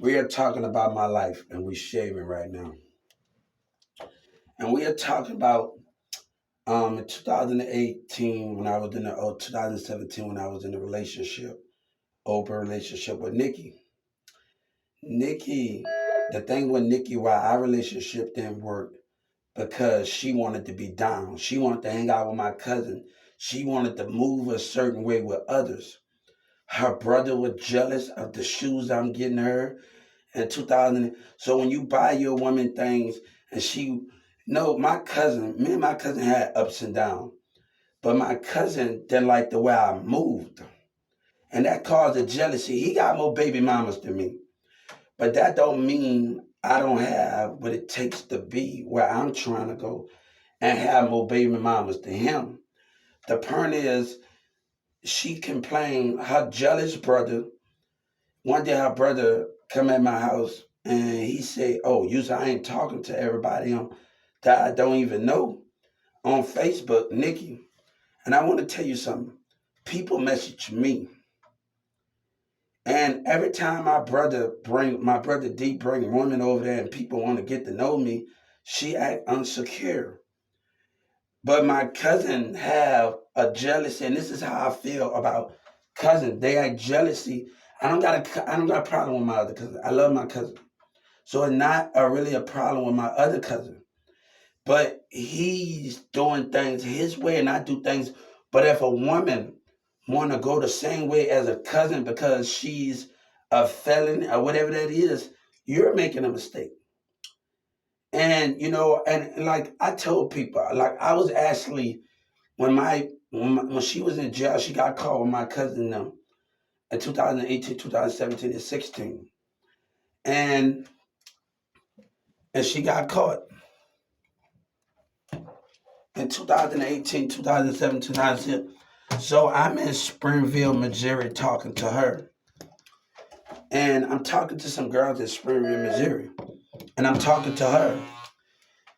We are talking about my life, and we shaving right now. And we are talking about in 2018 when I was in the 2017 when I was in a relationship, open relationship with Nikki. Nikki, the thing with Nikki, why our relationship didn't work because she wanted to be down. She wanted to hang out with my cousin. She wanted to move a certain way with others. Her brother was jealous of the shoes I'm getting her in 2000. So when you buy your woman things and she, no, my cousin, me and my cousin had ups and downs, but my cousin didn't like the way I moved. And that caused a jealousy. He got more baby mamas than me. But that don't mean I don't have what it takes to be where I'm trying to go and have more baby mamas than him. The point is, she complained, her jealous brother, one day her brother come at my house and he said, oh, you say I ain't talking to everybody that I don't even know on Facebook, Nikki. And I want to tell you something. People message me. And every time my brother D bring women over there and people want to get to know me, she act unsecure. But my cousin have a jealousy, and this is how I feel about cousins. They act jealousy. I don't got a problem with my other cousin. I love my cousin. So it's not really a problem with my other cousin. But he's doing things his way and I do things. But if a woman want to go the same way as a cousin because she's a felon or whatever that is, you're making a mistake. And and like I told people, like I was actually when she was in jail, she got caught with my cousin in 2018, 2017, and 16, and she got caught in 2018, 2017, 2017. So I'm in Springville, Missouri, talking to her, and I'm talking to some girls in Springville, Missouri, and I'm talking to her,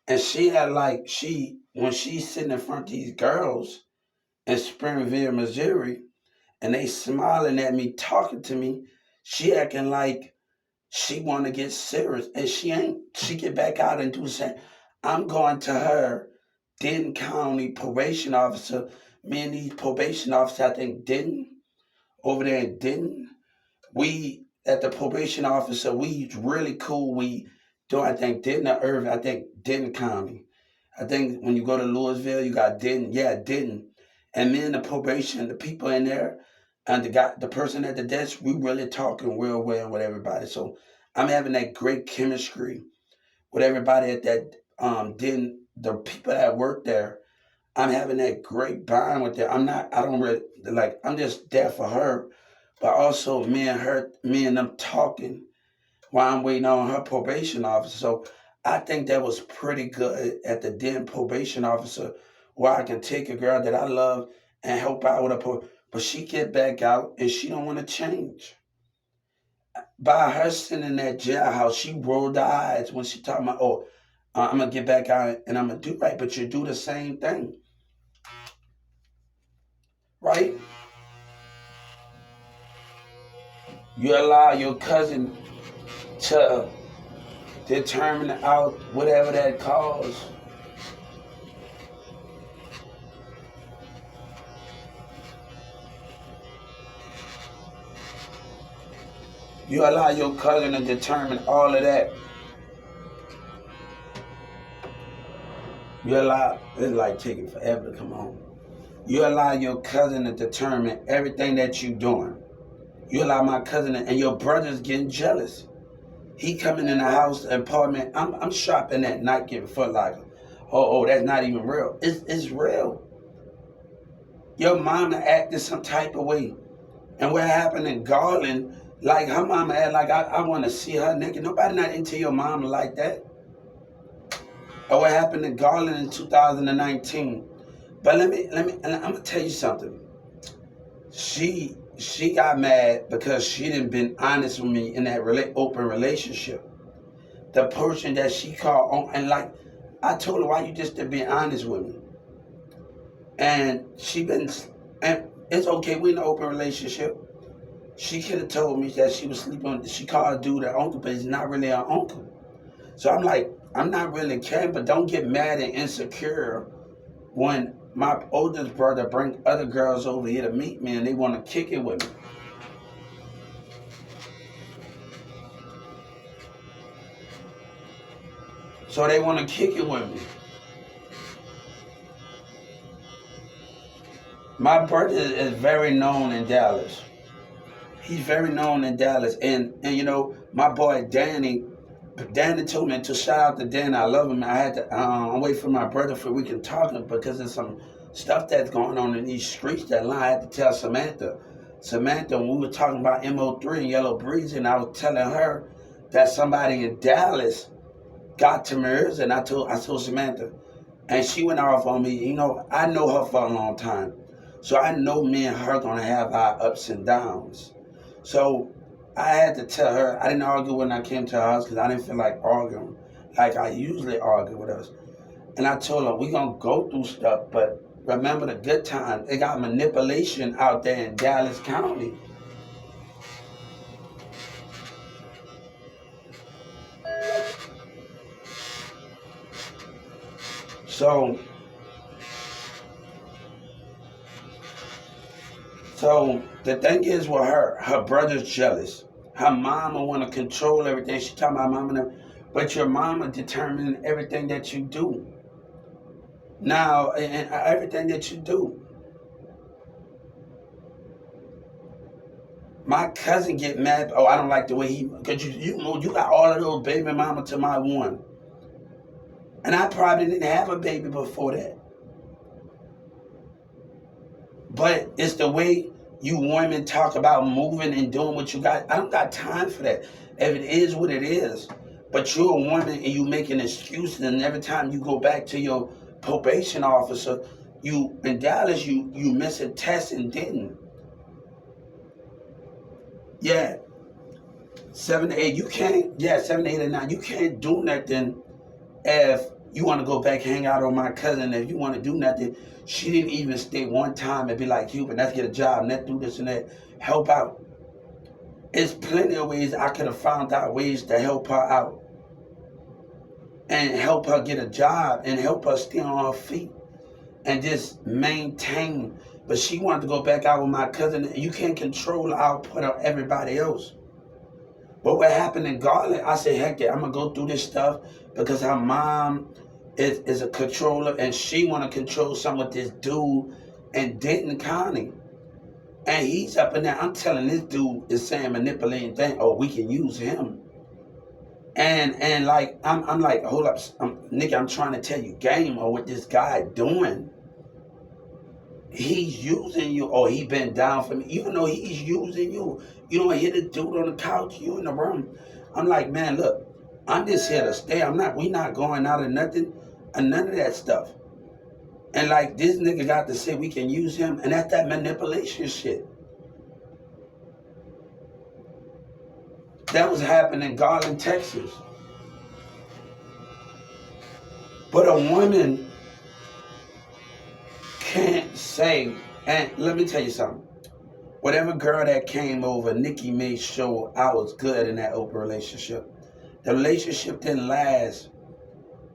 and she had like when she's sitting in front of these girls in Springville, Missouri, and they smiling at me, talking to me, she acting like she want to get serious, and she ain't. She get back out and do saying, I'm going to her Denton County probation officer. Me and these probation officers, I think Denton, over there in Denton, we at the probation officer, we really cool. We do, I think Denton or Irving, I think Denton County. I think when you go to Louisville, you got Denton. Yeah, Denton. And me and the probation, the people in there, and the person at the desk, we really talking real well with everybody. So I'm having that great chemistry with everybody at that Denton, the people that work there. I'm having that great bond with them. I don't really, like, I'm just there for her, but also me and them talking while I'm waiting on her probation officer. So I think that was pretty good at the den probation officer where I can take a girl that I love and help out with but she get back out and she don't want to change. By her sitting in that jailhouse, she rolled her eyes when she talking about, oh, I'm gonna get back out and I'm gonna do right, but you do the same thing, right? You allow your cousin to determine out whatever that cause. You allow your cousin to determine all of that. You allow, it's like taking forever to come home. You allow your cousin to determine everything that you're doing. You allow my cousin and your brother's getting jealous. He coming in the house apartment. I'm shopping at night getting Foot Locker. Oh, that's not even real. It's real. Your mama acted some type of way. And what happened in Garland, like her mama act like I want to see her naked. Nobody not into your mama like that. Or what happened in Garland in 2019. But and I'm gonna tell you something. She got mad because she didn't been honest with me in that open relationship. The person that she called on, and like I told her, why you just didn't be honest with me? And she been, and it's okay, we in an open relationship. She could have told me that she was sleeping. She called a dude her uncle, but he's not really her uncle. So I'm like, I'm not really caring, but don't get mad and insecure when my oldest brother bring other girls over here to meet me and they want to kick it with me. So they want to kick it with me. My brother is very known in Dallas. He's very known in Dallas. And you know, my boy Danny told me to shout out to Danny. I love him. I had to wait for my brother for we can talk because there's some stuff that's going on in these streets that line. I had to tell Samantha. When we were talking about MO3 and Yellow Breeze, and I was telling her that somebody in Dallas got to Mirrors, and I told Samantha, and she went off on me. You know, I know her for a long time, so I know me and her gonna have our ups and downs. So I had to tell her. I didn't argue when I came to her house because I didn't feel like arguing like I usually argue with us. And I told her we gonna go through stuff, but remember the good times. They got manipulation out there in Dallas County. So the thing is with her brother's jealous. Her mama want to control everything. She talking about mama, but your mama determining everything that you do. Now, and everything that you do. My cousin get mad. Oh, I don't like the way he, because you got all of those baby mama to my one. And I probably didn't have a baby before that. But it's the way you women talk about moving and doing what you got. I don't got time for that. If it is what it is. But you're a woman and you making excuses, and every time you go back to your probation officer, you in Dallas, you miss a test and didn't. Yeah. 7 to 8, you can't, 7 to 8 and 9, you can't do nothing if you want to go back hang out on my cousin. If you want to do nothing, she didn't even stay one time and be like, Cuban, let's get a job, let's do this and that, help out. It's plenty of ways I could have found out ways to help her out and help her get a job and help her stay on her feet and just maintain. But she wanted to go back out with my cousin. You can't control the output of everybody else. But what happened in Garland, I said, heck yeah, I'm going to go through this stuff because her mom is a controller and she want to control some of this dude in Denton County. And he's up in there. I'm telling this dude is saying manipulating things. Oh, we can use him. And like, I'm like, hold up, nigga, I'm trying to tell you game or what this guy doing. He's using you, or he been down for me. Even though he's using you, you don't hit a dude on the couch, you in the room. I'm like, man, look, I'm just here to stay. We not going out of nothing, and none of that stuff. And like this nigga got to say we can use him, and that's that manipulation shit. That was happening in Garland, Texas. But a woman can't say, and let me tell you something. Whatever girl that came over, Nikki made sure I was good in that open relationship. The relationship didn't last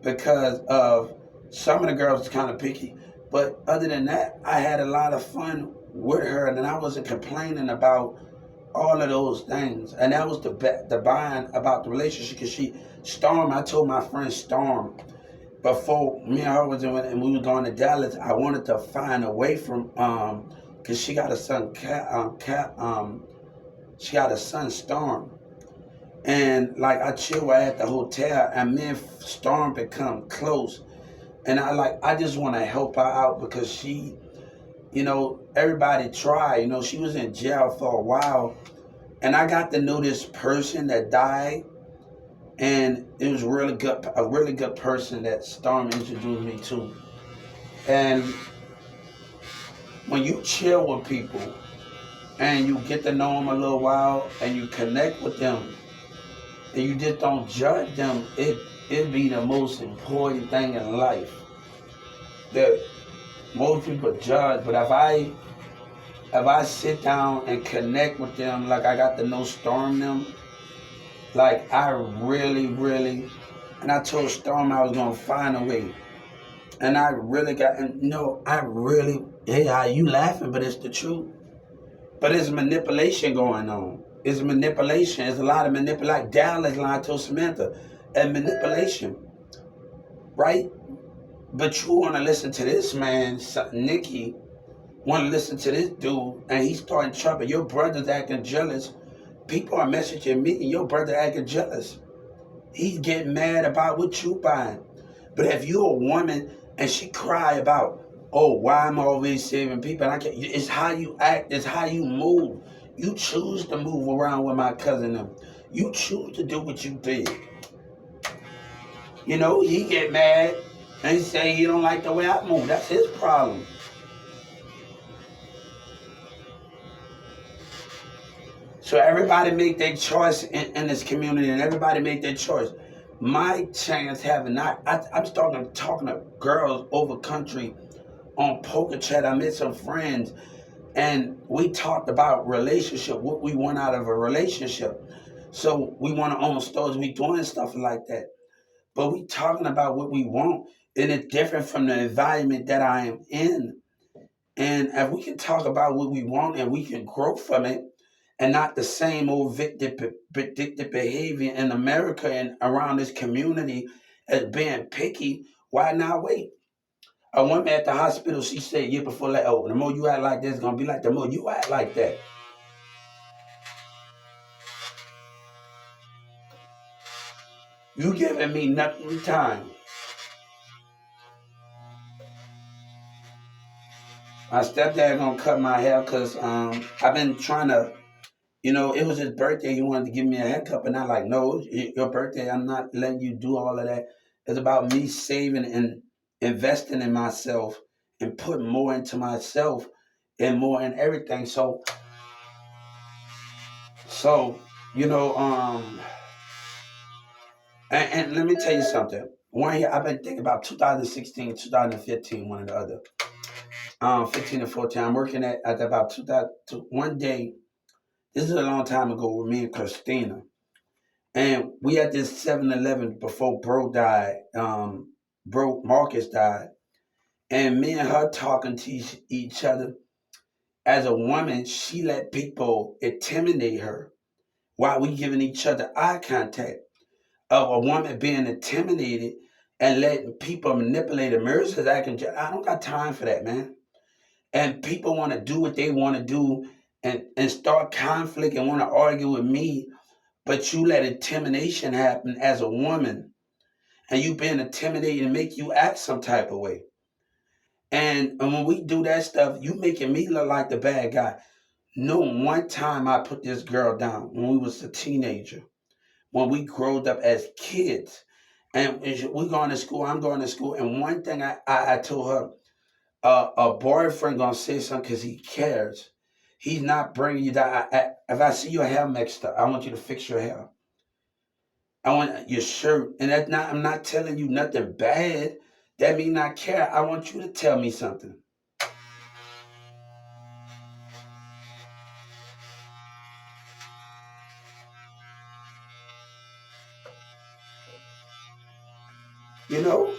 because of some of the girls was kind of picky. But other than that, I had a lot of fun with her, and I wasn't complaining about all of those things. And that was the buying about the relationship, because Storm, I told my friend Storm, before me and her was in, and we were going to Dallas, I wanted to find a way from, because she got a son, she got a son, Storm. And like I chill at the hotel, and me and Storm become close. And I just want to help her out because she, you know, everybody tried. You know, she was in jail for a while. And I got to know this person that died. And it was a really good person that Storm introduced me to. And when you chill with people and you get to know them a little while and you connect with them and you just don't judge them, it'd be the most important thing in life. That most people judge, but if I if I sit down and connect with them, like I got to know Storm them, like I really, really, and I told Storm I was gonna find a way. And I really got, and no, I really, hey, how you laughing, but it's the truth. But it's manipulation going on. It's manipulation. It's a lot of manipulation. Like Dallas lied to Samantha, and manipulation, right? But you want to listen to this man, Nikki, want to listen to this dude, and he's starting trouble. Your brother's acting jealous. People are messaging me, and your brother acting jealous. He's getting mad about what you buying. But if you're a woman and she cry about, oh, why am I always saving people? And I can't, it's how you act, it's how you move. You choose to move around with my cousin them. You choose to do what you did. You know, he get mad and he say he don't like the way I move. That's his problem. So everybody make their choice in this community, and everybody make their choice. My chance having not, I'm starting talking to girls over country on Poker Chat. I met some friends, and we talked about relationship, what we want out of a relationship. So we want to own stores, we doing stuff like that. But we talking about what we want, and it's different from the environment that I am in. And if we can talk about what we want and we can grow from it, and not the same old predictive behavior in America and around this community as being picky, why not wait? A woman at the hospital, she said year before, like, oh, the more you act like this, it's gonna be like the more you act like that. You giving me nothing time. My stepdad gonna cut my hair because I've been trying to, it was his birthday. He wanted to give me a haircut, and I'm like, no, your birthday. I'm not letting you do all of that. It's about me saving and investing in myself and putting more into myself and more in everything. So you know, and let me tell you something. One year I've been thinking about 2016, 2015, one or the other. 15 and 14. I'm working at about 2000. One day, this is a long time ago with me and Christina. And we had this 7-Eleven before Bro died. Bro Marcus died. And me and her talking to each other. As a woman, she let people intimidate her while we giving each other eye contact. Of a woman being intimidated and letting people manipulate her. Mary says, I don't got time for that, man. And people want to do what they want to do and start conflict and want to argue with me, but you let intimidation happen as a woman, and you being intimidated and make you act some type of way. And when we do that stuff, you making me look like the bad guy. No, one time I put this girl down when we was a teenager, when we growed up as kids. And we going to school, I'm going to school, and one thing I told her, a boyfriend gonna say something because he cares. He's not bringing you down. If I see your hair mixed up, I want you to fix your hair. I want your shirt, and that's not. I'm not telling you nothing bad. That mean I care. I want you to tell me something. You know,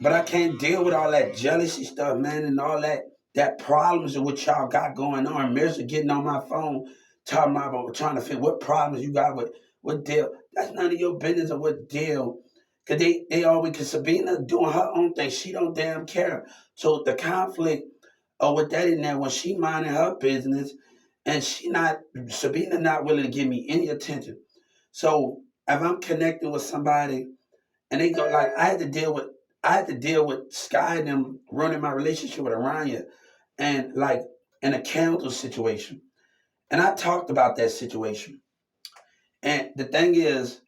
but I can't deal with all that jealousy stuff, man, and all that problems of what y'all got going on. Mirza getting on my phone, talking about trying to figure what problems you got with what deal. That's none of your business or what deal. Cause they always, cause Sabina doing her own thing. She don't damn care. So the conflict with that in there when she minding her business and Sabina not willing to give me any attention. So if I'm connecting with somebody and they go like I had to deal with Sky and them running my relationship with Aranya and like in a candle situation. And I talked about that situation. And the thing is,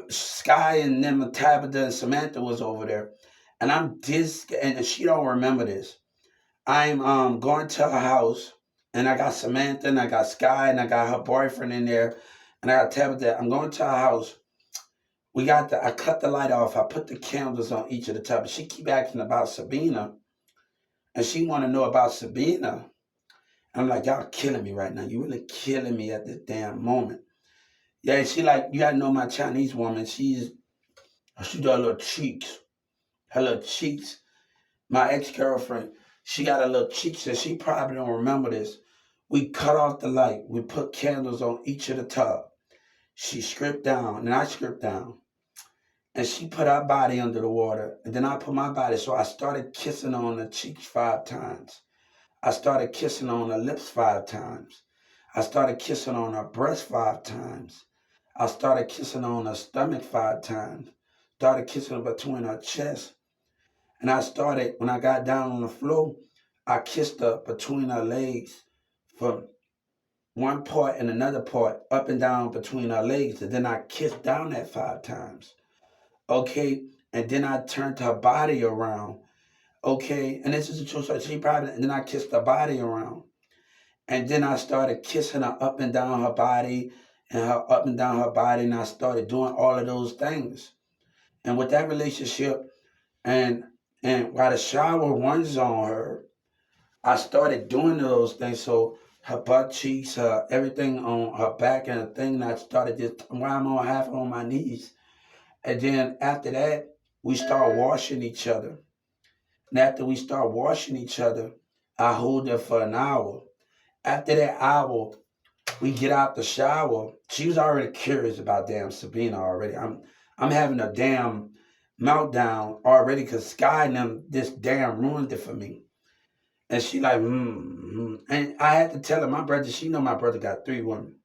Sky and them, Tabitha and Samantha was over there. And and she don't remember this. I'm going to her house and I got Samantha and I got Sky and I got her boyfriend in there and I got Tabitha. I'm going to her house. I cut the light off. I put the candles on each of the tubs. She keep asking about Sabina, and she want to know about Sabina. I'm like, y'all killing me right now. You really killing me at this damn moment. Yeah, she like, you gotta know my Chinese woman. She got her little cheeks. Her little cheeks. My ex-girlfriend, she got her little cheeks, and she probably don't remember this. We cut off the light. We put candles on each of the tub. She stripped down, and I stripped down. And she put her body under the water, and then I put my body. So I started kissing on the cheeks 5 times. I started kissing on her lips 5 times. I started kissing on her breast 5 times. I started kissing on her stomach 5 times. Started kissing between her chest. And I started, when I got down on the floor, I kissed her between her legs from one part and another part, up and down between her legs. And then I kissed down that 5 times. Okay. And then I turned her body around. Okay. And this is the truth. So she probably, and then I kissed her body around. And then I started kissing her up and down her body and her up and down her body. And I started doing all of those things. And with that relationship, and and while the shower runs on her, I started doing those things. So her butt cheeks, her everything on her back and the thing, and I started just while I'm on half on my knees. And then after that, we start washing each other. And after we start washing each other, I hold her for an hour. After that hour, we get out the shower. She was already curious about damn Sabina already. I'm having a damn meltdown already because Sky and them this damn ruined it for me. And she like, And I had to tell her, my brother, she know my brother got 3 women.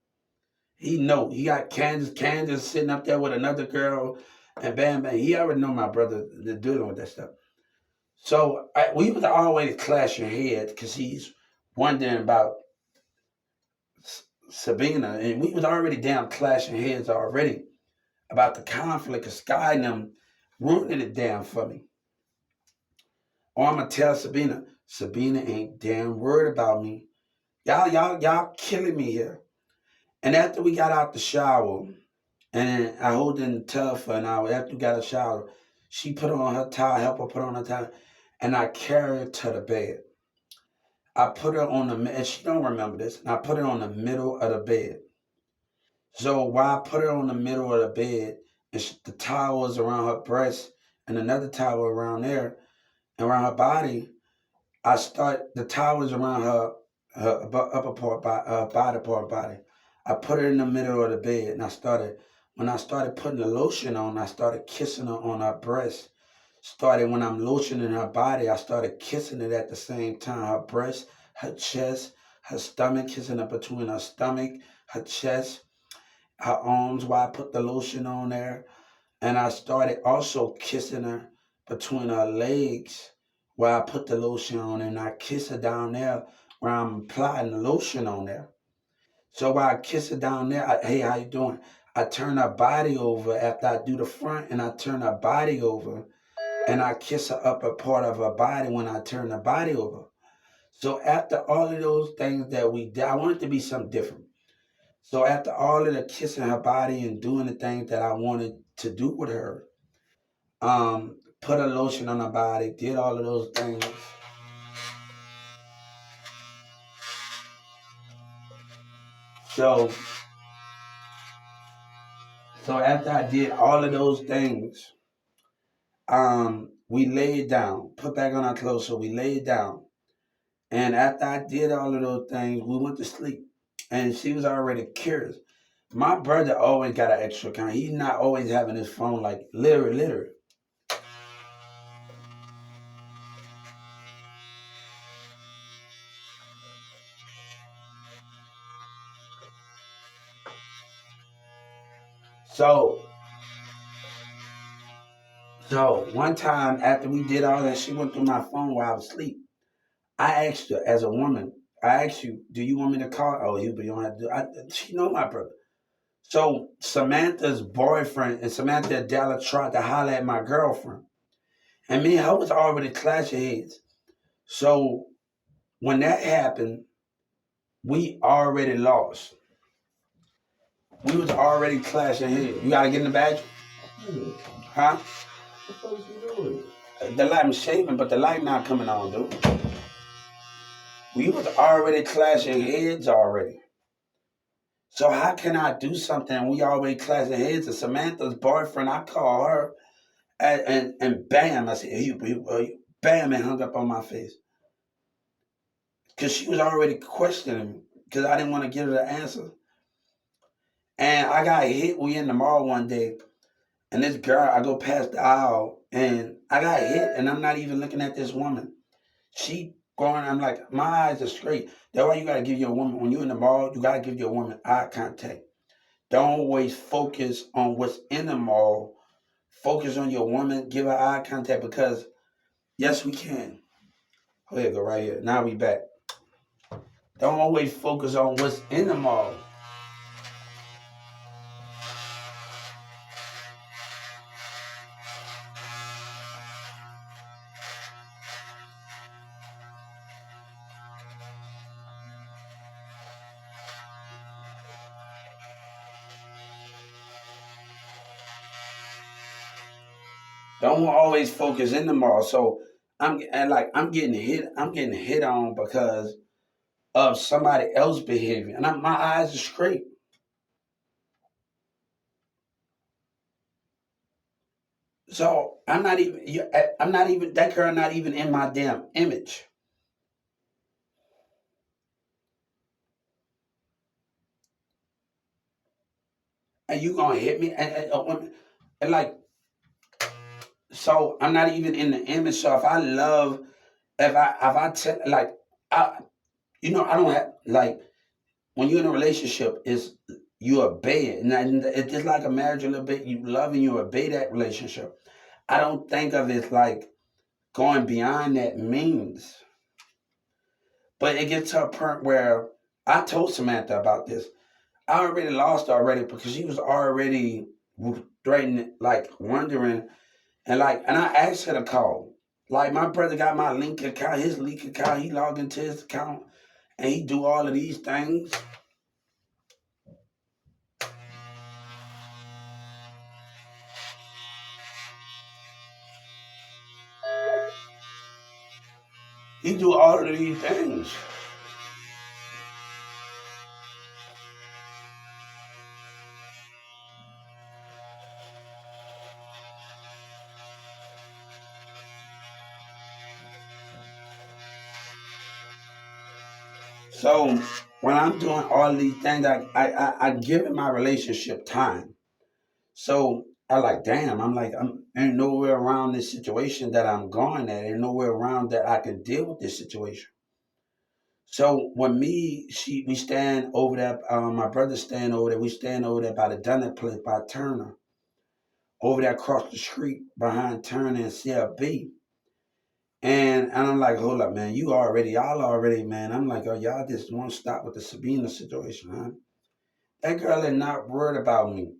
He know. He got Candace sitting up there with another girl and bam, bam. He already know my brother dealing with that stuff. So we was always clashing heads because he's wondering about Sabina. And we was already down clashing heads already about the conflict of Sky and them ruining it down for me. Or I'm going to tell Sabina ain't damn worried about me. Y'all killing me here. And after we got out the shower, and I hold in the tub for an hour, after we got a shower, she put on her towel, help her put on her towel, and I carry her to the bed. I put her on the, and she don't remember this, and I put her on the middle of the bed. So while I put her on the middle of the bed, and the towel was around her breast, and another towel around there, around her body, the towel was around her upper part, body part, body. I put her in the middle of the bed, and when I started putting the lotion on, I started kissing her on her breast. When I'm lotioning her body, I started kissing it at the same time. Her breast, her chest, her stomach, kissing her between her stomach, her chest, her arms while I put the lotion on there. And I started also kissing her between her legs where I put the lotion on, and I kiss her down there where I'm applying the lotion on there. So while I kiss her down there, hey, how you doing? I turn her body over after I do the front, and I turn her body over, and I kiss her upper part of her body when I turn her body over. So after all of those things that we did, I wanted to be something different. So after all of the kissing her body and doing the things that I wanted to do with her, put a lotion on her body, did all of those things. So after I did all of those things, we laid down, put back on our clothes, so we laid down. And after I did all of those things, we went to sleep. And she was already curious. My brother always got an extra account. He's not always having his phone like literally. So one time after we did all that, she went through my phone while I was asleep. I asked her as a woman, I asked you, do you want me to call? Oh, you don't have to. She know my brother. So Samantha's boyfriend and Samantha Della tried to holler at my girlfriend. And me and her was already clashing heads. So when that happened, we already lost. We was already clashing heads. You gotta get in the badge? Huh? What the fuck you doing? The light, I'm shaving, but the light not coming on, dude. We was already clashing heads already. So how can I do something? We already clashing heads. And Samantha's boyfriend, I call her, and bam, I said, bam, and hung up on my face. Because she was already questioning me because I didn't want to give her the answer. And I got hit. We in the mall one day, and this girl, I go past the aisle, and I got hit, and I'm not even looking at this woman. She going, I'm like, my eyes are straight. That's why you gotta give your woman, when you're in the mall, you gotta give your woman eye contact. Don't always focus on what's in the mall. Focus on your woman, give her eye contact because yes, we can. Oh, here, go right here. Now we back. Don't always focus on what's in the mall. Don't always focus in the mall. So I'm getting hit. I'm getting hit on because of somebody else's behavior, and my eyes are straight. So I'm not even that girl. Not even in my damn image. And you gonna hit me and like so I'm not even in the image. So if I tell like I I don't have like when you're in a relationship is you obey it, and it's just like a marriage a little bit. You love and you obey that relationship. I don't think of it like going beyond that means, but it gets to a point where I told Samantha about this. I already lost already because she was already threatening, like wondering, and I asked her to call. Like my brother got my link account, his link account. He logged into his account and he do all of these things. He do all of these things. So when I'm doing all these things, I give my relationship time. So I like, damn, I'm like, I'm ain't nowhere around this situation that I'm going at. Ain't nowhere around that I can deal with this situation. So when we stand over there, my brother stand over there, we stand over there by the donut place by Turner, over there across the street behind Turner and CLB. And I'm like, hold up, man, y'all already, man. I'm like, oh, y'all just won't stop with the Sabina situation, huh? That girl is not worried about me.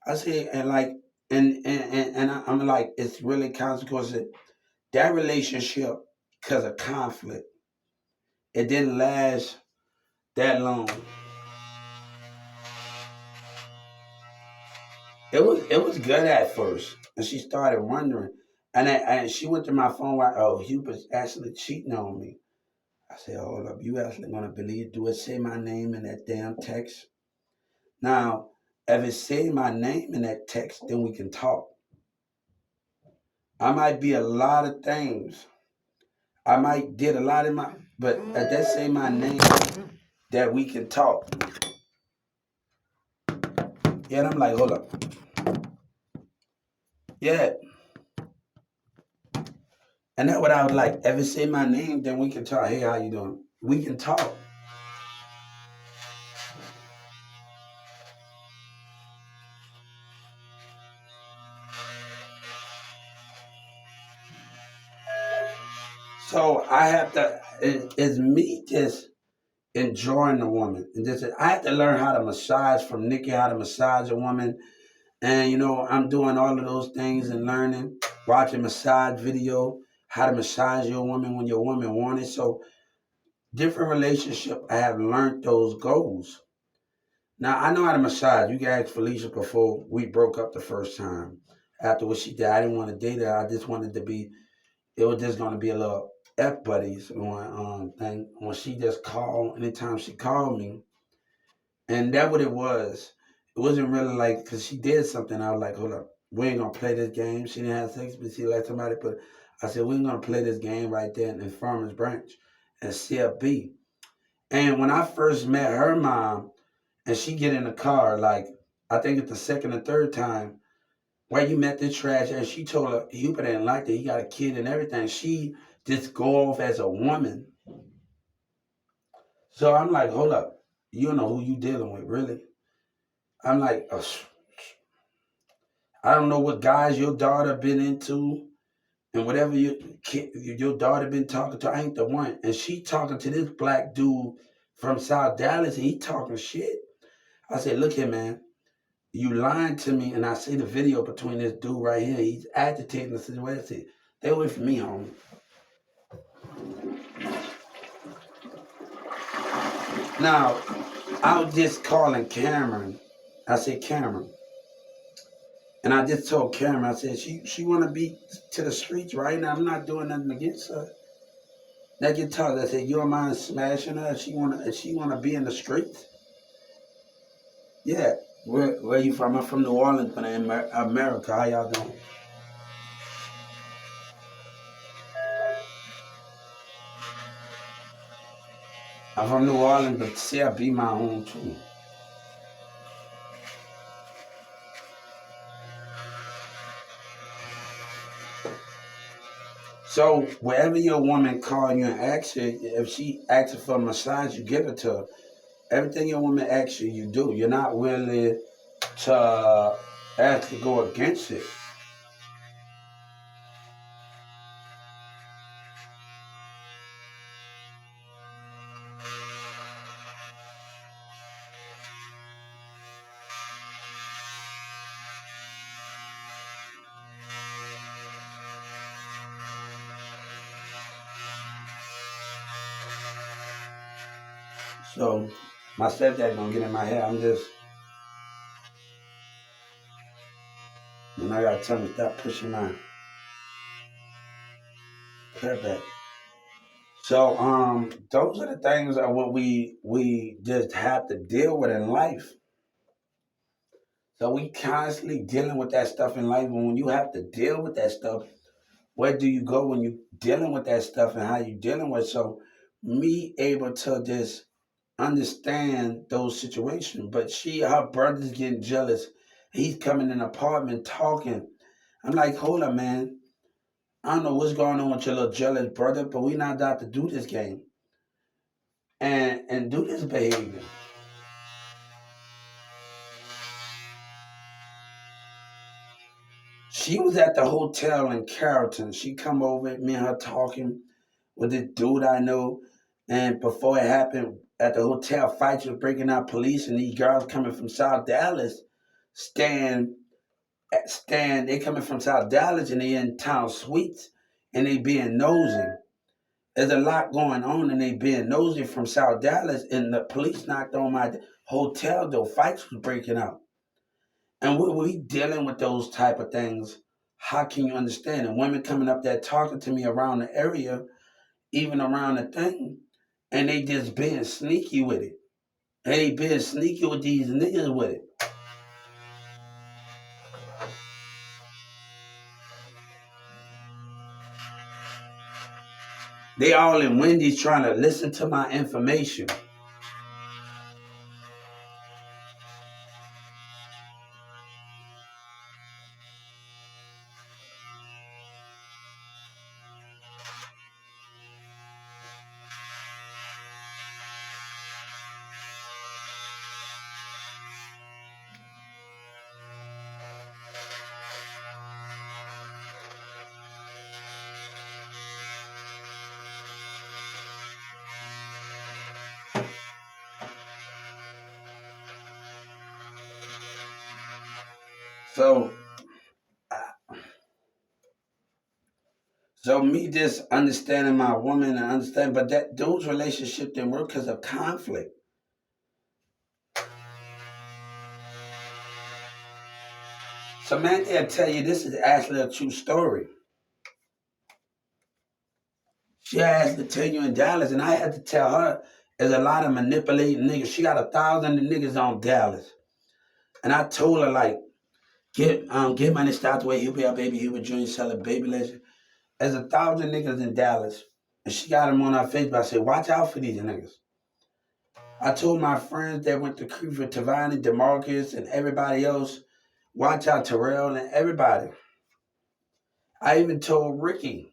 I say, and like, I'm like, it's really consequences. That relationship, because of conflict, it didn't last that long. It was good at first, and she started wondering, and she went to my phone. Like, oh, he was actually cheating on me. I said, hold up, you actually gonna believe? Do it say my name in that damn text? Now, if it say my name in that text, then we can talk. I might be a lot of things. I might did a lot in my, but if that say my name, that we can talk. Yeah, and I'm like, hold up. Yeah, and that's what I was like. If it say my name, then we can talk. Hey, how you doing? We can talk. So I have to. It's me just enjoying the woman, and this I have to learn how to massage from Nikki, how to massage a woman, and I'm doing all of those things and learning, watching massage video, how to massage your woman when your woman wants it. So different relationship, I have learned those goals. Now I know how to massage. You can ask Felicia before we broke up the first time. After what she did, I didn't want to date her. I just wanted to be. It was just going to be a little. F buddies on thing when she just called anytime she called me, and that what it was. It wasn't really like because she did something. I was like, hold up, we ain't gonna play this game. She didn't have sex, but she let somebody put. I said we ain't gonna play this game right there in Farmers Branch and CFB. And when I first met her mom, and she get in the car, like I think it's the second or third time, where you met this trash, and she told her Hubert didn't like that. He got a kid and everything. She just go off as a woman. So I'm like, hold up, you don't know who you dealing with, really. I'm like, I don't know what guys your daughter been into, and whatever your daughter been talking to. I ain't the one, and she talking to this black dude from South Dallas, and he talking shit. I said, look here, man. You lying to me, and I see the video between this dude right here. He's agitating the situation. Stay away from me, homie. Now, I was just calling Cameron. I said, Cameron. And I just told Cameron, I said, she want to be to the streets right now. I'm not doing nothing against her. That guitar, I said, you don't mind smashing her if she wanna be in the streets? Yeah. Where you from? I'm from New Orleans, but in America. How y'all doing? I'm from New Orleans, but see, I be my home too. So wherever your woman call you and ask you, if she asks for a massage, you give it to her. Everything your woman asks you, you do. You're not willing to ask to go against it. So my stepdad gonna get in my head. And I gotta tell him stop pushing my hair back. So those are the things that what we just have to deal with in life. So we constantly dealing with that stuff in life. And when you have to deal with that stuff, where do you go when you dealing with that stuff and how you dealing with it? So me able to just understand those situations. But her brother's getting jealous. He's coming in the apartment talking. I'm like, hold up, man. I don't know what's going on with your little jealous brother, but we not about to do this game and do this behavior. She was at the hotel in Carrollton. She come over, me and her talking with this dude I know. And before it happened, at the hotel, fights was breaking out, police and these girls coming from South Dallas they coming from South Dallas and they in town suites and they being nosy. There's a lot going on and they being nosy from South Dallas and the police knocked on my hotel door. Fights was breaking out. And we dealing with those type of things. How can you understand? And women coming up there talking to me around the area, even around the thing, and they just being sneaky with it. And they being sneaky with these niggas with it. They all in Wendy's trying to listen to my information. So, so me just understanding my woman and understand, but that those relationships didn't work because of conflict. Samantha, I tell you, this is actually a true story. She asked to tell you in Dallas, and I had to tell her there's a lot of manipulating niggas. She got 1,000 niggas on Dallas. And I told her, like, get money, start the way he'll be our baby, he would join selling baby legend. There's 1,000 niggas in Dallas. And she got them on her Facebook. I said, watch out for these niggas. I told my friends that went to Creek for Tavani, DeMarcus, and everybody else, watch out, Terrell, and everybody. I even told Ricky.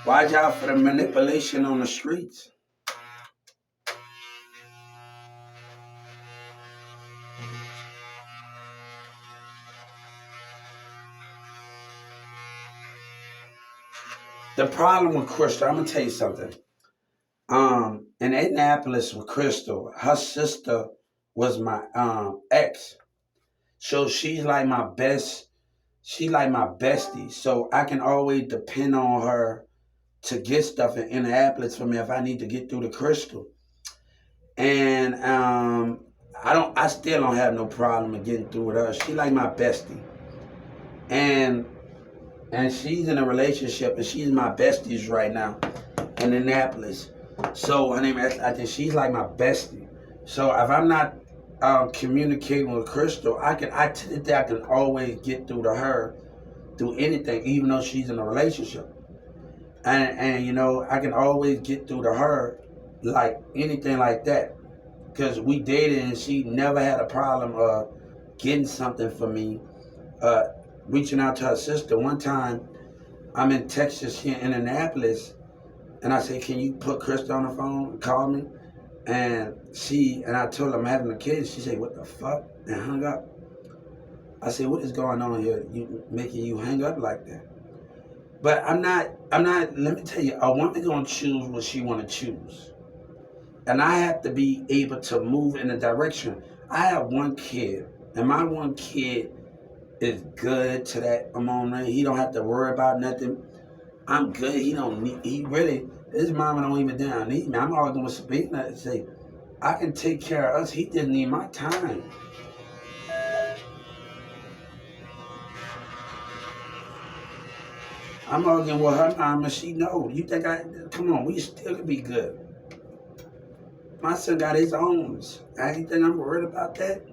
Watch out for the manipulation on the streets. The problem with Crystal, I'm gonna tell you something. In Indianapolis with Crystal, her sister was my ex. So she's like my best, she's like my bestie. So I can always depend on her to get stuff in Indianapolis for me if I need to get through to Crystal. And I still don't have no problem in getting through with her. She like my bestie. And she's in a relationship and she's my besties right now in Indianapolis. So her name is, I think she's like my bestie. So if I'm not communicating with Crystal, I can always get through to her through anything, even though she's in a relationship. And you know, I can always get through to her like anything like that. Because we dated and she never had a problem getting something for me. Reaching out to her sister. One time I'm in Texas here in Indianapolis and I said, can you put Krista on the phone and call me? And I told her I'm having a kid. She said, what the fuck? And hung up. I said, what is going on here? You making you hang up like that? But I'm not, let me tell you, a woman gonna choose what she wanna choose. And I have to be able to move in a direction. I have one kid, and my one kid is good to that moment. He don't have to worry about nothing. I'm good. His mama don't even down need me. I'm always gonna speak and say, I can take care of us. He didn't need my time. I'm arguing with her mama. She know. You think come on, we still could be good. My son got his own. I ain't think I'm worried about that.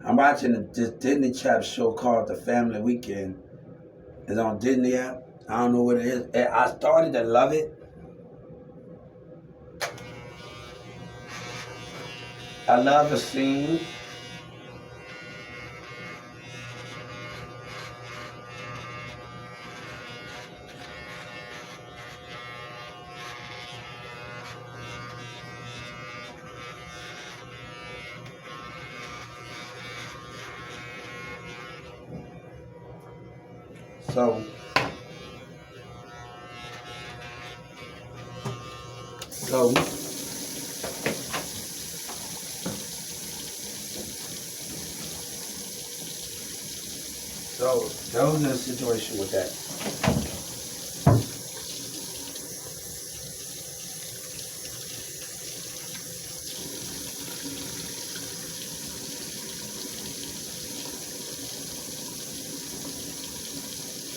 I'm watching this Disney Chap show called The Family Weekend. It's on Disney app. I don't know what it is. I started to love it. I love the scene. So that was in a situation with that.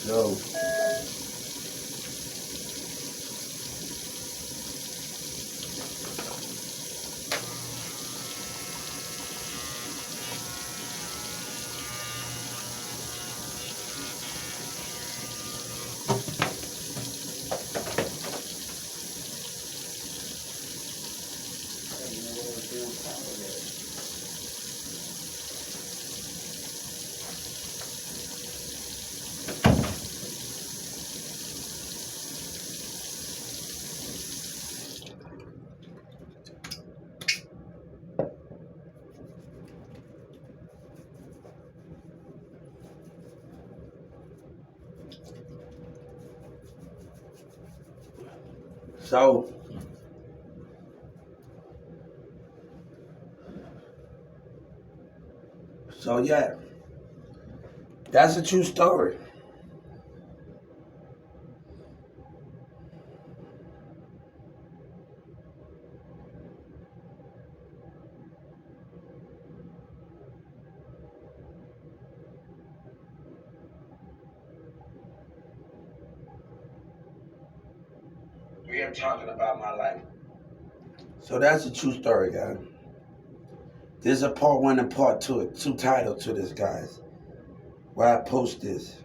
So So, so yeah, that's a true story. We are talking about my life. So that's a true story, guys. There's a part one and part two, two titles to this, guys. Why I post this.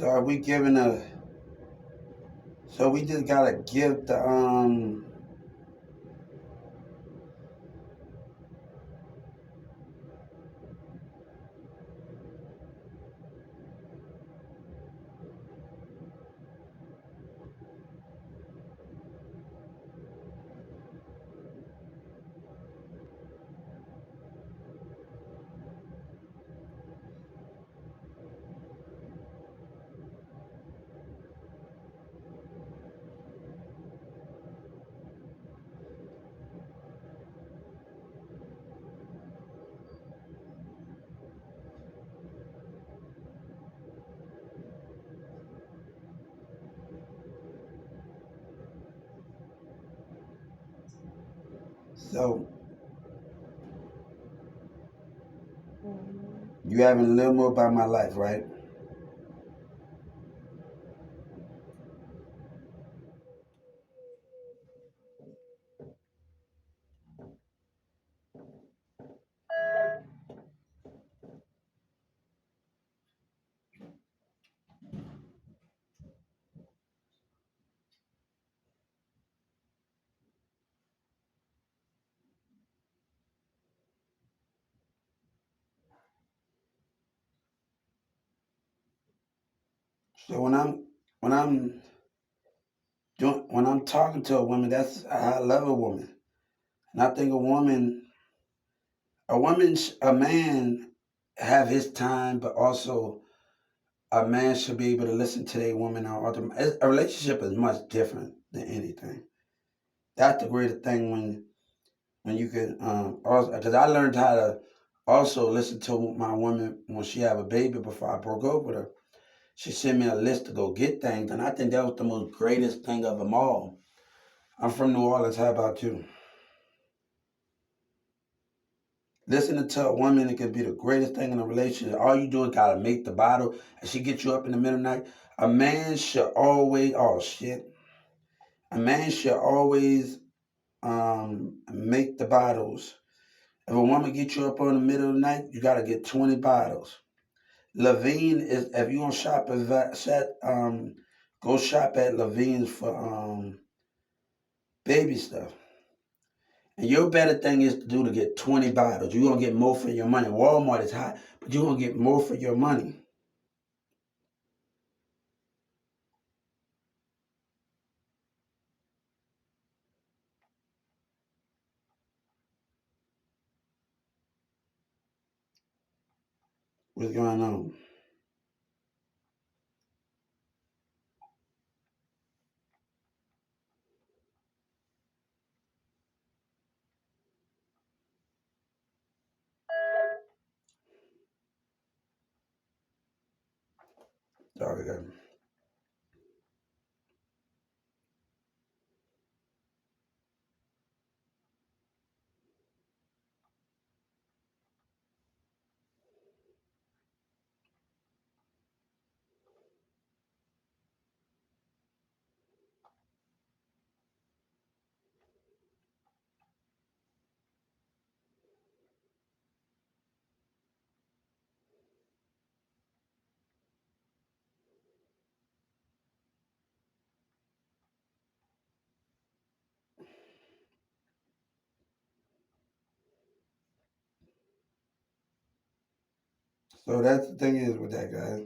So are we giving a? So we just gotta give the so you having a little more about my life, right? So when I'm doing when I'm talking to a woman, that's how I love a woman. And I think a man have his time, but also a man should be able to listen to a woman. A relationship is much different than anything. That's the greatest thing when you can also because I learned how to also listen to my woman when she have a baby before I broke up with her. She sent me a list to go get things, and I think that was the most greatest thing of them all. I'm from New Orleans. How about you? Listening to a woman, it can be the greatest thing in a relationship. All you do is gotta make the bottle, and she get you up in the middle of the night. A man should always, oh shit, a man should always make the bottles. If a woman get you up in the middle of the night, you gotta get 20 bottles. Levine is if you gonna shop at go shop at Levine's for baby stuff. And your better thing is to do to get 20 bottles. You're gonna get more for your money. Walmart is hot, but you're gonna get more for your money. What's going on? Sorry, So that's the thing is with that, guys.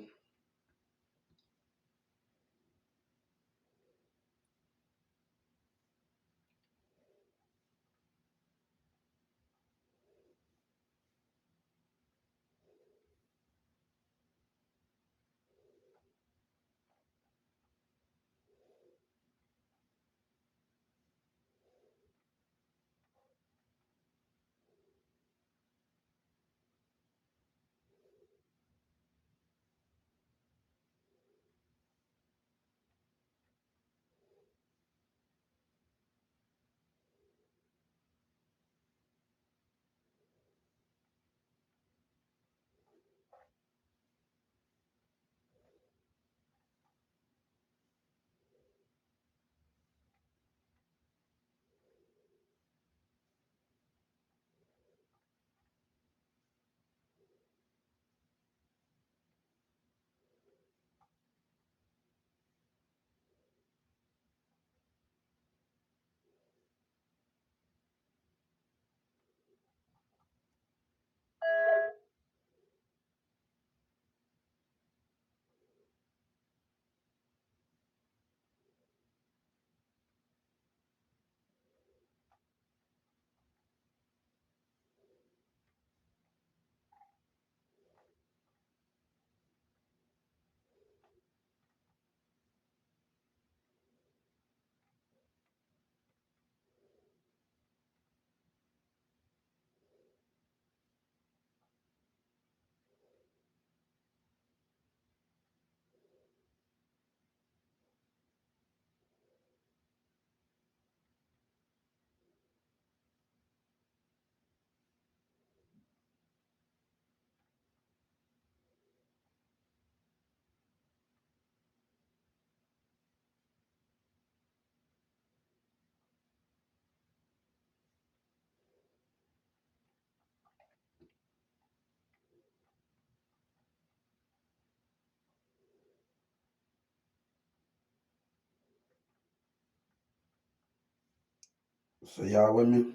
So y'all with me?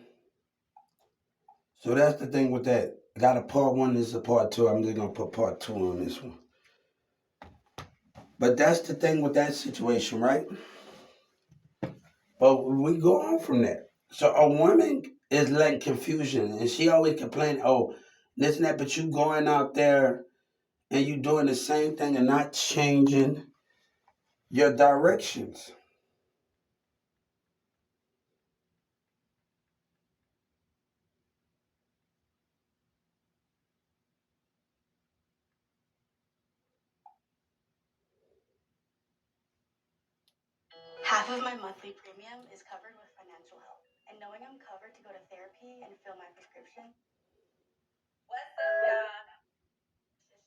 So that's the thing with that. Got a part one, this is a part two. I'm just gonna put part two on this one. But that's the thing with that situation, right? But we go on from that. So a woman is letting confusion, and she always complain, "Oh, this and that." But you going out there and you doing the same thing and not changing your directions. Half of my monthly premium is covered with financial help. And knowing I'm covered to go to therapy and fill my prescription. What's up, y'all?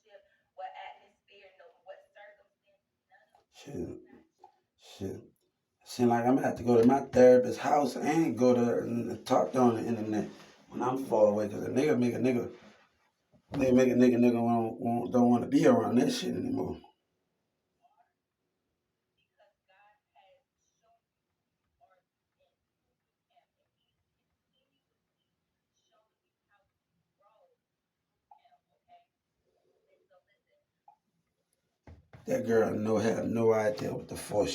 Relationship, what atmosphere, no, what circumstance, Shit, shit. Seem like I'm gonna have to go to my therapist's house and go to talk to her on the internet when I'm far away, cause a nigga make a nigga, they make a nigga don't want to be around that shit anymore. because God has shown you who you are and who you can. And He's continuously showing you how to grow through Him, okay? And so listen. That girl have no idea what the fuck